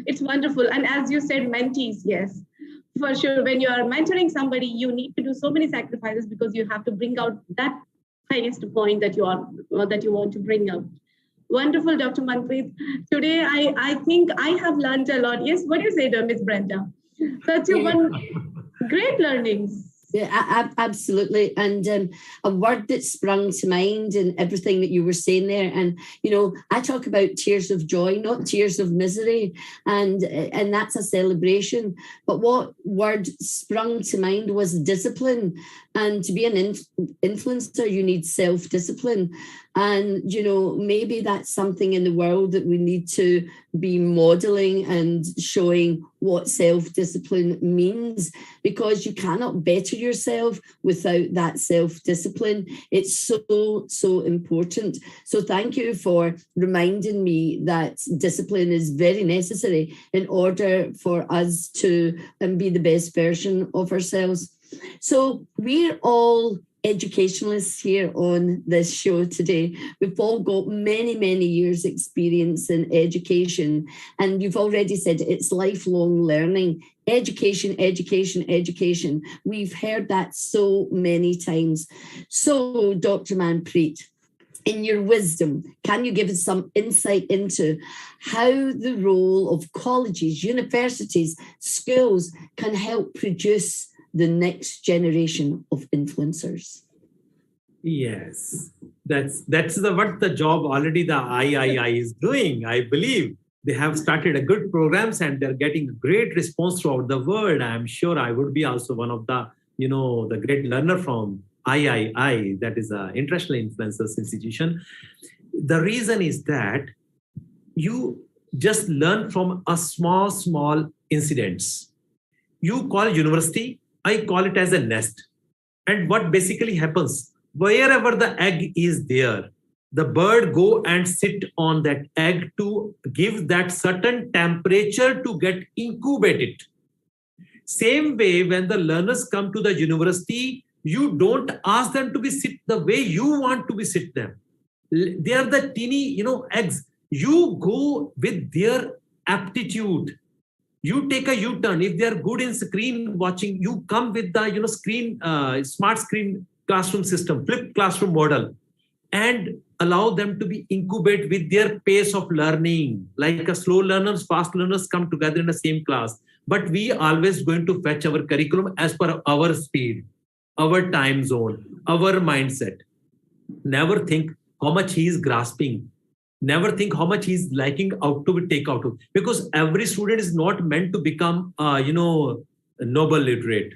It's wonderful. And as you said, mentees, yes. For sure, when you are mentoring somebody, you need to do so many sacrifices, because you have to bring out that highest point that you want to bring out. Wonderful, Dr. Manpreet. Today, I think I have learned a lot. Yes, what do you say, Miss Brenda? Such a great learnings. Yeah, absolutely. And a word that sprung to mind in everything that you were saying there. And, I talk about tears of joy, not tears of misery. And that's a celebration. But what word sprung to mind was discipline. And to be an influencer, you need self-discipline. And, maybe that's something in the world that we need to be modeling and showing what self-discipline means, because you cannot better yourself without that self-discipline. It's so important. So thank you for reminding me that discipline is very necessary in order for us to be the best version of ourselves. So we're all educationalists here on this show today. We've all got many years experience in education, and you've already said it's lifelong learning. Education. We've heard that so many times. So, Dr. Manpreet, in your wisdom, can you give us some insight into how the role of colleges, universities, schools can help produce the next generation of influencers? Yes, that's what the job already the III is doing. I believe they have started a good programs and they're getting great response throughout the world. I'm sure I would be also one of the the great learner from III, that is a international influencers institution. The reason is that you just learn from a small incidents. You call university, I call it as a nest. And what basically happens, wherever the egg is there, the bird go and sit on that egg to give that certain temperature to get incubated. Same way, when the learners come to the university, you don't ask them to be sit the way you want to be sit them. They are the teeny, eggs. You go with their aptitude. You take a U-turn. If they are good in screen watching, you come with the smart screen classroom system, flipped classroom model, and allow them to be incubate with their pace of learning. Like a slow learners, fast learners come together in the same class. But we always going to fetch our curriculum as per our speed, our time zone, our mindset. Never think how much he is grasping. Never think how much he's liking out to take out of, because every student is not meant to become a Nobel literate.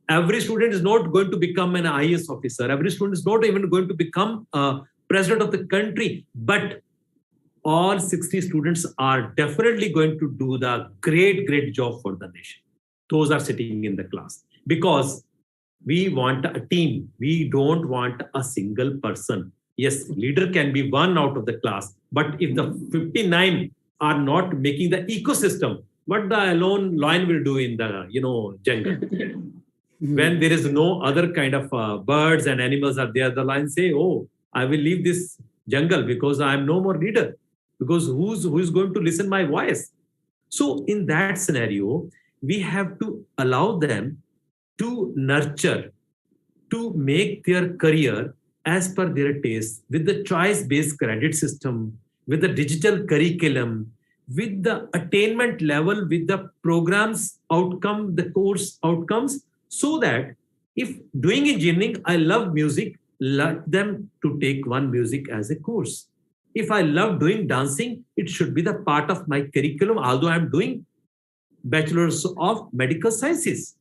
Every student is not going to become an IAS officer. Every student is not even going to become a president of the country. But all 60 students are definitely going to do the great job for the nation. Those are sitting in the class because we want a team. We don't want a single person. Yes, leader can be one out of the class, but if the 59 are not making the ecosystem, what the alone lion will do in the jungle? When there is no other kind of birds and animals are there, the lion say, "Oh, I will leave this jungle because I am no more leader. Because who's going to listen my voice?" So in that scenario, we have to allow them to nurture, to make their career as per their taste, with the choice-based credit system, with the digital curriculum, with the attainment level, with the programs outcome, the course outcomes, so that if doing engineering, I love music, let them to take one music as a course. If I love doing dancing, it should be the part of my curriculum, although I'm doing bachelor's of medical sciences.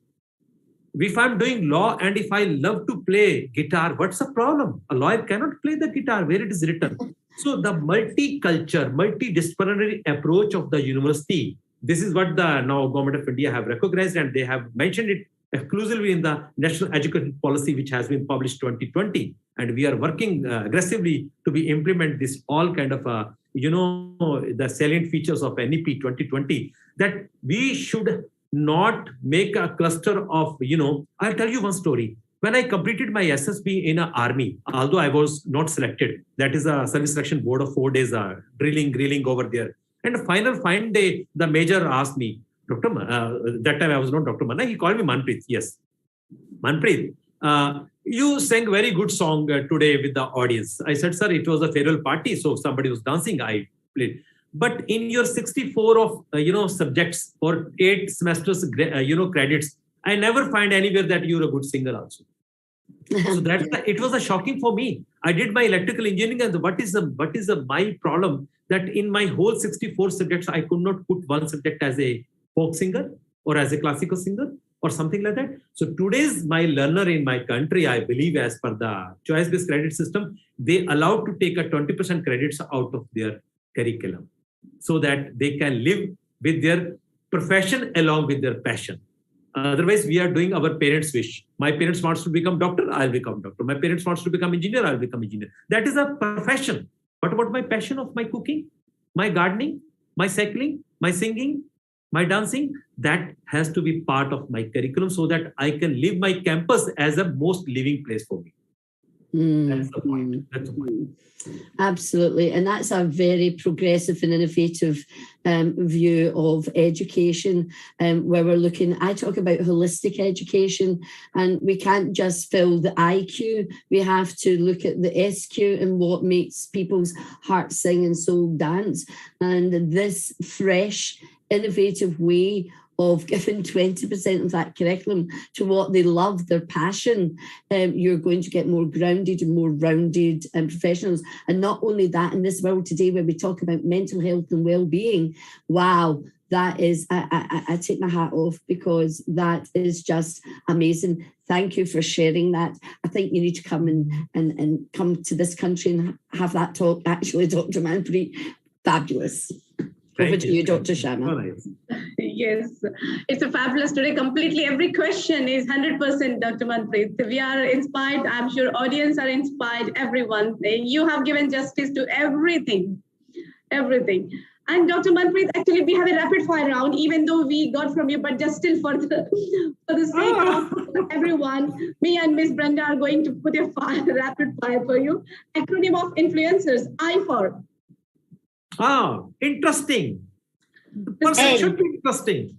If I'm doing law and if I love to play guitar, what's the problem? A lawyer cannot play the guitar where it is written. So the multicultural, multidisciplinary approach of the university, this is what the now government of India have recognized, and they have mentioned it exclusively in the National Education Policy, which has been published 2020. And we are working aggressively to be implement this all kind of, the salient features of NEP 2020, that we should not make a cluster of, I'll tell you one story. When I completed my SSB in an army, although I was not selected, that is a service selection board of 4 days drilling over there. And the fine day, the major asked me, Dr. That time I was not Dr. Manna, he called me Manpreet. Yes, Manpreet, you sang very good song today with the audience. I said, sir, it was a farewell party, so somebody was dancing, I played. But in your 64 of subjects or 8 semesters credits, I never find anywhere that you're a good singer also. So it was a shocking for me. I did my electrical engineering, and what is my problem that in my whole 64 subjects I could not put one subject as a folk singer or as a classical singer or something like that. So today's my learner in my country, I believe, as per the choice-based credit system, they allowed to take a 20% credits out of their curriculum, so that they can live with their profession along with their passion. Otherwise, we are doing our parents' wish. My parents wants to become doctor, I'll become doctor. My parents wants to become engineer, I'll become engineer. That is a profession. But what my passion of my cooking, my gardening, my cycling, my singing, my dancing, that has to be part of my curriculum so that I can live my campus as a most living place for me. That's the point. That's the point. Absolutely. And that's a very progressive and innovative view of education, where we're looking, I talk about holistic education, and we can't just fill the IQ. We have to look at the SQ and what makes people's hearts sing and soul dance. And this fresh, innovative way of giving 20% of that curriculum to what they love, their passion, you're going to get more grounded and more rounded professionals. And not only that, in this world today where we talk about mental health and well-being, wow, that is, I take my hat off, because that is just amazing. Thank you for sharing that. I think you need to come and come to this country and have that talk, actually, Dr. Manpreet. Fabulous. Over to you, Dr. Sharma. Yes, it's a fabulous today. Completely every question is 100%, Dr. Manpreet. We are inspired. I'm sure audience are inspired, everyone. You have given justice to everything, everything. And Dr. Manpreet, actually, we have a rapid fire round, even though we got from you, but just still for the sake of everyone, me and Miss Brenda are going to put a rapid fire for you. Acronym of influencers, I for. Interesting. The person should be interesting.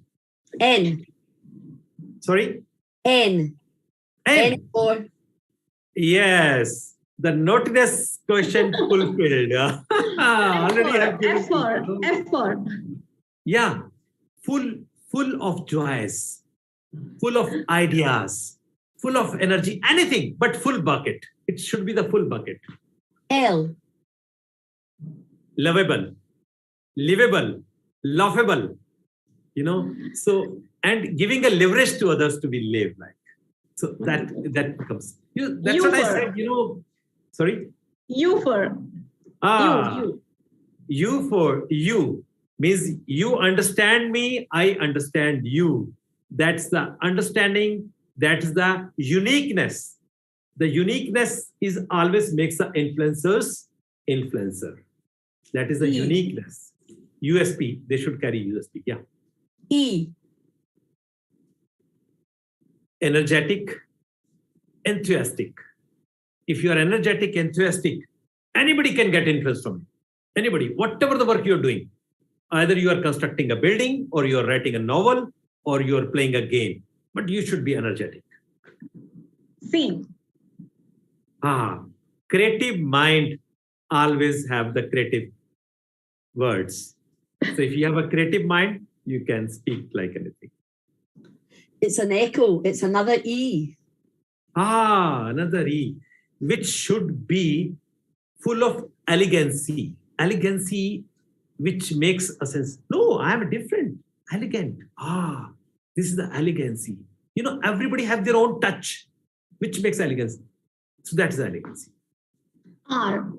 N. Sorry? N. N for. Yes. The notice question fulfilled. F for. Yeah. Full of joys, full of ideas, full of energy, anything but full bucket. It should be the full bucket. L. Lovable, livable, laughable, so, and giving a leverage to others to be lived like. So that becomes, that's what I said, sorry? You for. You for you means you understand me, I understand you. That's the understanding, that's the uniqueness. The uniqueness is always makes the influencer. That is the uniqueness. USP, they should carry USP, yeah. E. Energetic, enthusiastic. If you are energetic, enthusiastic, anybody can get influence from you. Anybody, whatever the work you're doing. Either you are constructing a building, or you are writing a novel, or you are playing a game. But you should be energetic. C. Creative mind always have the creative words. So if you have a creative mind, you can speak like anything. It's an echo. It's another E. Another E, which should be full of elegancy. Elegancy, which makes a sense. No, I am different. Elegant. This is the elegancy. Everybody have their own touch, which makes elegance. So that is elegancy. R.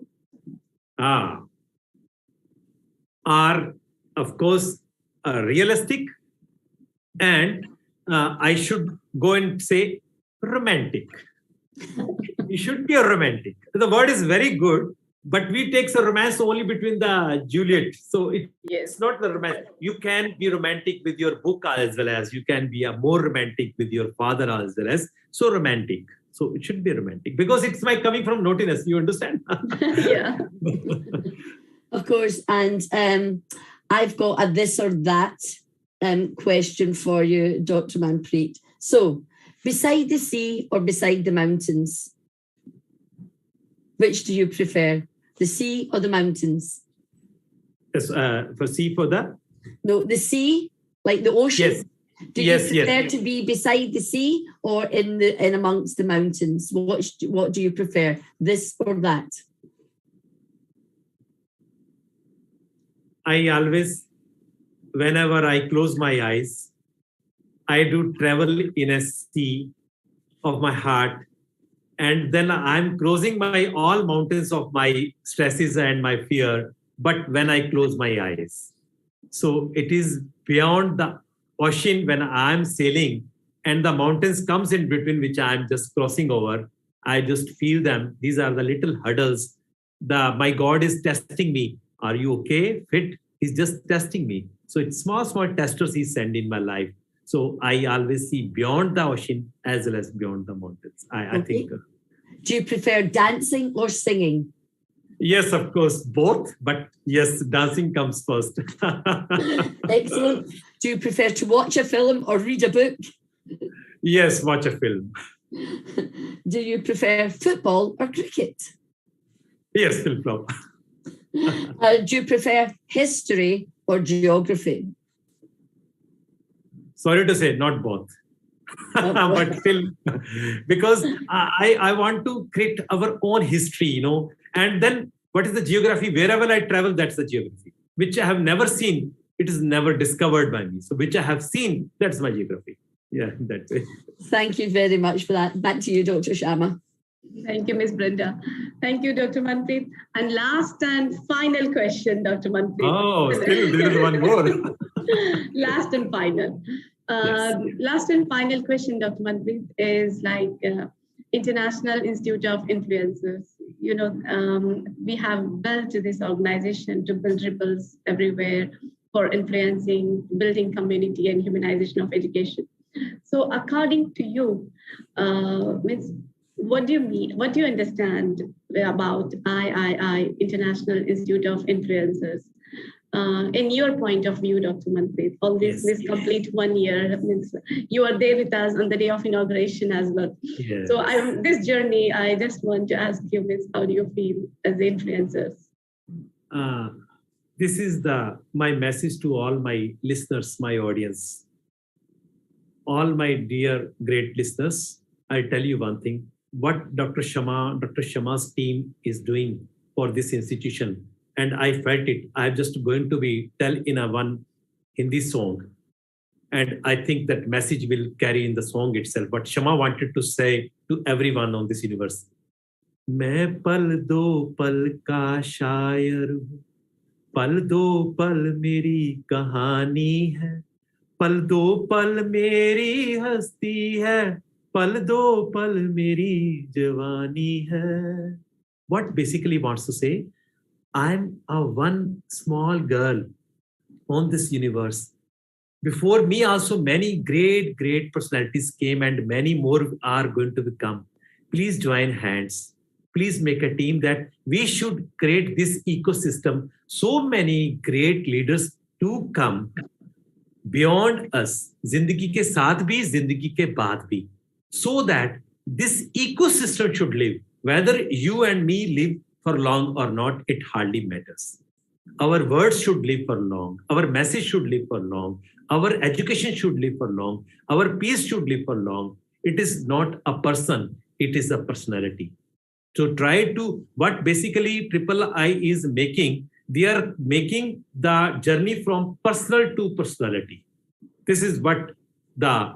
Are, of course, realistic, and I should go and say romantic. You should be a romantic. The word is very good, but we take a romance only between the Juliet. So it's not the romance. You can be romantic with your book as well as you can be a more romantic with your father as well as so romantic. So it should be romantic because it's like coming from naughtiness. You understand? Yeah. Of course. And I've got a this or that question for you, Dr. Manpreet. So, beside the sea or beside the mountains, which do you prefer, the sea or the mountains? For sea for the? No, the sea, like the ocean. Yes. Do you prefer to be beside the sea or in amongst the mountains? What do you prefer, this or that? I always, whenever I close my eyes, I do travel in a sea of my heart, and then I'm closing my all mountains of my stresses and my fear, but when I close my eyes. So it is beyond the ocean when I'm sailing and the mountains comes in between which I'm just crossing over. I just feel them. These are the little hurdles. My God is testing me. Are you okay? Fit? He's just testing me. So it's small testers he sent in my life. So I always see beyond the ocean as well as beyond the mountains. I think. Do you prefer dancing or singing? Yes, of course, both. But yes, dancing comes first. Excellent. Do you prefer to watch a film or read a book? Yes, watch a film. Do you prefer football or cricket? Yes, flip-flop. Do you prefer history or geography? Sorry to say, not both. But still, because I want to create our own history, and then what is the geography? Wherever I travel, that's the geography, which I have never seen. It is never discovered by me. So which I have seen, that's my geography. Yeah, that's it. Thank you very much for that. Back to you, Dr. Sharma. Thank you, Ms. Brenda. Thank you, Dr. Manpreet. And last and final question, Dr. Manpreet. Oh, still there is one more. Last and final. Yes. Last and final question, Dr. Manpreet, is like International Institute of Influencers. We have built this organization to build ripples everywhere for influencing, building community and humanization of education. So according to you, Ms. What do you mean? What do you understand about III, International Institute of Influencers? In your point of view, Dr. Manpreet, all this complete 1 year, means you are there with us on the day of inauguration as well. Yes. So this journey, I just want to ask you, Ms., how do you feel as influencers? This is my message to all my listeners, my audience. All my dear great listeners, I tell you one thing. What Dr. Sharma's team is doing for this institution, and I felt it. I'm just going to tell in one Hindi song, and I think that message will carry in the song itself. But Sharma wanted to say to everyone on this universe, मैं पल दो पल का शायर हूँ, पल दो पल मेरी कहानी है, पल दो पल मेरी हस्ती है, पल दो पल मेरी जवानी है. What basically wants to say, I'm a one small girl on this universe. Before me also many great personalities came and many more are going to become. Please join hands. Please make a team that we should create this ecosystem. So many great leaders to come beyond us. Zindagi ke saath bhi, zindagi ke baad bhi. So that this ecosystem should live. Whether you and me live for long or not, it hardly matters. Our words should live for long. Our message should live for long. Our education should live for long. Our peace should live for long. It is not a person. It is a personality. So try to, what basically III is making, they are making the journey from personal to personality. This is what the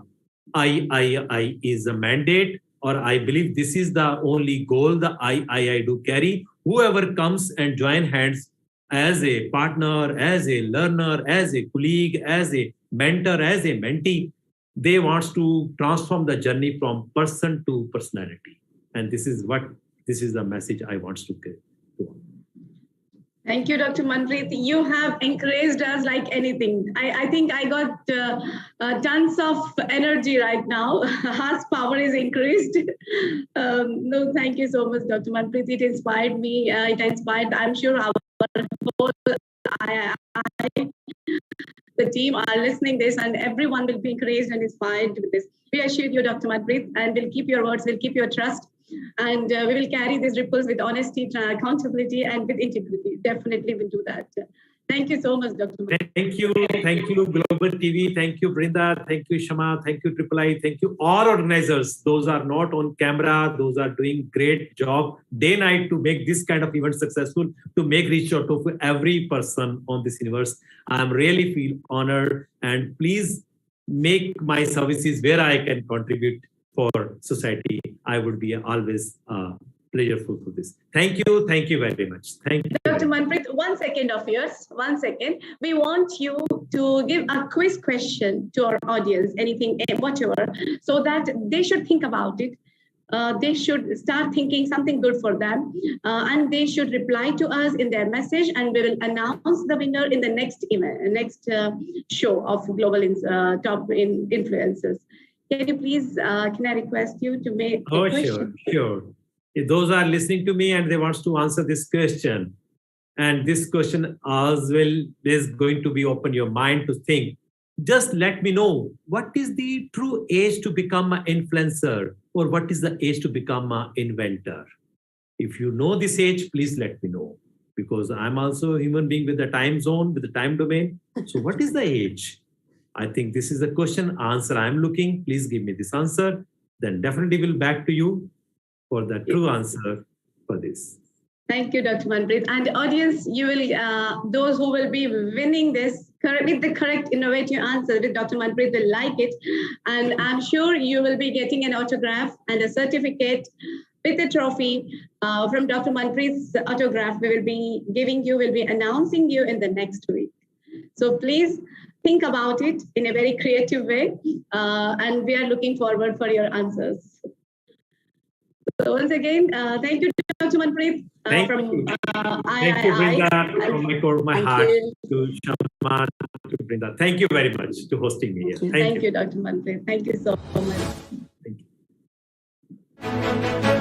III is a mandate, or I believe this is the only goal the III do carry. Whoever comes and join hands as a partner, as a learner, as a colleague, as a mentor, as a mentee, they want to transform the journey from person to personality. And this is the message I want to give. Thank you, Dr. Manpreet. You have encouraged us like anything. I think I got tons of energy right now. Heart power is increased. No, thank you so much, Dr. Manpreet. It inspired me. It inspired, I'm sure, our whole the team are listening this, and everyone will be encouraged and inspired with this. We assure you, Dr. Manpreet, and we'll keep your words, we'll keep your trust. And we will carry these ripples with honesty, accountability, and with integrity. Definitely will do that. Thank you so much, Dr. Manpreet. Thank you, Global TV. Thank you, Brinda. Thank you, Shama. Thank you, III. Thank you, all organizers. Those are not on camera. Those are doing great job day night to make this kind of event successful, to make reach out to every person on this universe. I'm really feel honored, and please make my services where I can contribute for society. I would be always pleasureful for this. Thank you very much. Thank you. Dr. Manpreet, 1 second of yours, 1 second. We want you to give a quiz question to our audience, anything, whatever, so that they should think about it. They should start thinking something good for them, and they should reply to us in their message, and we will announce the winner in the next event, next show of Global Top Influencers. Can you please, can I request you to make a question? Sure. if those are listening to me and they wants to answer this question, and this question as well is going to be open your mind to think, just let me know what is the true age to become an influencer, or what is the age to become an inventor. If you know this age, please let me know, because I'm also a human being with the time zone, with the time domain. So what is the age? I think this is the question answer I'm looking. Please give me this answer. Then definitely will back to you for the true answer for this. Thank you, Dr. Manpreet. And audience, you will, those who will be winning this with the correct innovative answer with Dr. Manpreet will like it. And I'm sure you will be getting an autograph and a certificate with a trophy from Dr. Manpreet's autograph. We will be giving you, will be announcing you in the next week. So please think about it in a very creative way. And we are looking forward for your answers. So once again, thank you, Dr. Manpreet. Thank you. Thank you, Brinda, from my core of my heart to Shama, to Brinda. Thank you very much to hosting me here. Thank you, Dr. Manpreet. Thank you so much. Thank you.